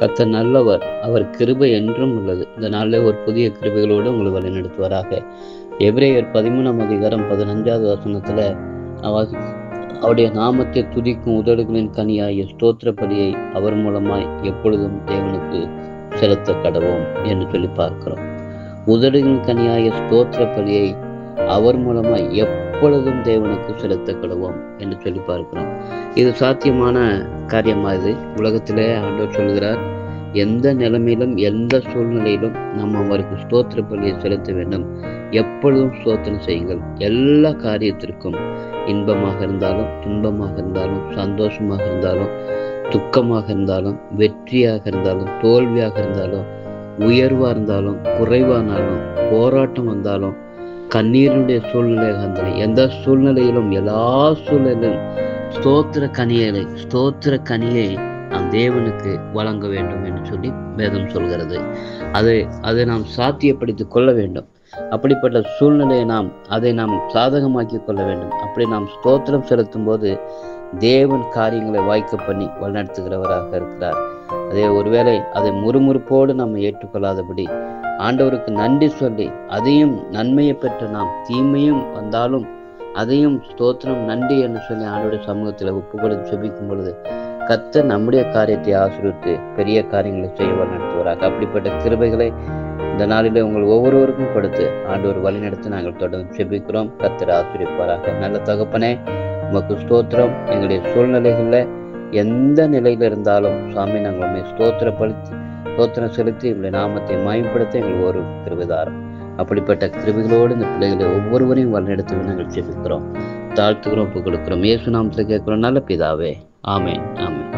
கர்த்தர் நல்லவர், அவர் கிருபை என்றும் உள்ளது. இந்த நாளில் ஒரு புதிய கிருபைகளோடு உங்களை வழிநடத்துவாராக. எபிரேயர் 13 வசனத்தில் அவருடைய நாமத்தை துதிக்கும் உதடுகளின் கனியாகிய ஸ்தோத்திர பலியை அவர் மூலமாய் எப்பொழுதும் தேவனுக்கு செலுத்த கடவோம் என்று சொல்லி பார்க்கிறோம். உதடுகளின் கனியாகிய ஸ்தோத்திர பலியை அவர் மூலமாய் எப்பொழுதும் தேவனுக்கு செலுத்த கடவோம் என்று சொல்லி பார்க்கிறோம். இது சாத்தியமான காரியமாகுது. உலகத்திலே ஆண்டவர் சொல்கிறார், எந்த நிலைமையிலும் எந்த சூழ்நிலையிலும் நம்ம அவருக்கு ஸ்தோத்திர பலியை செலுத்த வேண்டும். எப்பொழுதும் ஸ்தோத்திரம் செய்யுங்கள். எல்லா காரியத்திற்கும், இன்பமாக இருந்தாலும் துன்பமாக இருந்தாலும் சந்தோஷமாக இருந்தாலும் துக்கமாக இருந்தாலும் வெற்றியாக இருந்தாலும் தோல்வியாக இருந்தாலும் உயர்வாக இருந்தாலும் குறைவானாலும் போராட்டம் வந்தாலும் கண்ணீருடைய சூழ்நிலையாக இருந்தாலும் எந்த சூழ்நிலையிலும் எல்லா சூழ்நிலையிலும் ஸ்தோத்திர கனியை நாம் தேவனுக்கு வழங்க வேண்டும் என்று சொல்லி வேதம் சொல்கிறது. அதை நாம் சாத்தியப்படுத்திக் கொள்ள வேண்டும். அப்படிப்பட்ட சூழ்நிலையை அதை நாம் சாதகமாக்கி கொள்ள வேண்டும். அப்படி நாம் ஸ்தோத்திரம் செலுத்தும் போது தேவன் காரியங்களை வாய்க்க பண்ணி வழிநடத்துகிறவராக இருக்கிறார். அதே ஒருவேளை அதை முறுமுறுப்போடு நாம் ஏற்றுக்கொள்ளாதபடி ஆண்டவருக்கு நன்றி சொல்லி அதையும் நன்மையை பெற்ற நாம் தீமையும் வந்தாலும் அதையும் ஸ்தோத்திரம் நன்றி என்று சொல்லி ஆண்டவருடைய சமூகத்தில் ஒப்பு கொடுத்து செபிக்கும் பொழுது கர்த்தர் நம்முடைய காரியத்தை ஆசீர்வதித்து பெரிய காரியங்களை செய்ய வழிநடத்துவாராக. அப்படிப்பட்ட கிருபைகளை இந்த நாளிலே உங்கள் ஒவ்வொருவருக்கும் கொடுத்து ஆண்டவர் வழிநடத்தி நாங்கள் தொடர்ந்து செபிக்கிறோம். கர்த்தர் ஆசீர்வதிப்பாராக. நல்ல தகப்பனே, உமக்கு ஸ்தோத்திரம். எங்களுடைய சூழ்நிலைகளில் எந்த நிலையில் இருந்தாலும் சாமி நாங்கள் ஸ்தோத்திரம் செலுத்தி எங்களுடைய நாமத்தை மயப்படுத்த எங்களுக்கு ஒரு கிருபைதாரம். அப்படிப்பட்ட கிருபைகளோடு இந்த பிள்ளைகளை ஒவ்வொருவரையும் வழிநடத்தி நாங்கள் ஜெபிக்கிறோம், தாழ்த்துக்கிறோம், ஒப்புக் கொடுக்கிறோம். இயேசு நாமத்தில் கேட்கிறோம் நல்ல பிதாவே. ஆமென், ஆமென்.